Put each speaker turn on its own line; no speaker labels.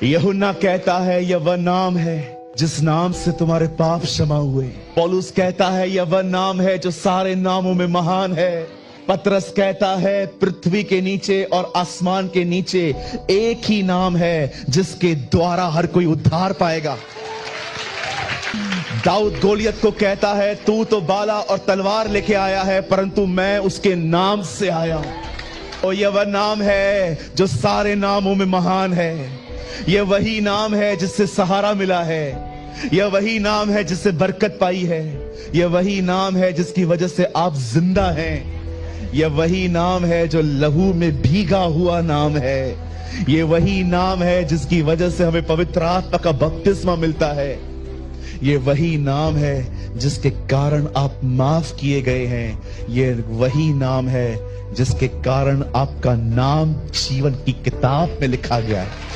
यूहन्ना कहता है यह वह नाम है जिस नाम से तुम्हारे पाप क्षमा हुए। पौलुस कहता है यह वह नाम है जो सारे नामों में महान है। पतरस कहता है पृथ्वी के नीचे और आसमान के नीचे एक ही नाम है जिसके द्वारा हर कोई उद्धार पाएगा। दाऊद गोलियत को कहता है तू तो बाला और तलवार लेके आया है, परंतु मैं उसके नाम से आया हूं। और यह वह नाम है जो सारे नामों में महान है। यह वही नाम है जिससे सहारा मिला है। यह वही नाम है जिससे बरकत पाई है। यह वही नाम है जिसकी वजह से आप जिंदा हैं। यह वही नाम है जो लहू में भीगा हुआ नाम है। यह वही नाम है जिसकी वजह से हमें पवित्र आत्मा का बपतिस्मा मिलता है। ये वही नाम है जिसके कारण आप माफ किए गए हैं। ये वही नाम है जिसके कारण आपका नाम जीवन की किताब में लिखा गया है।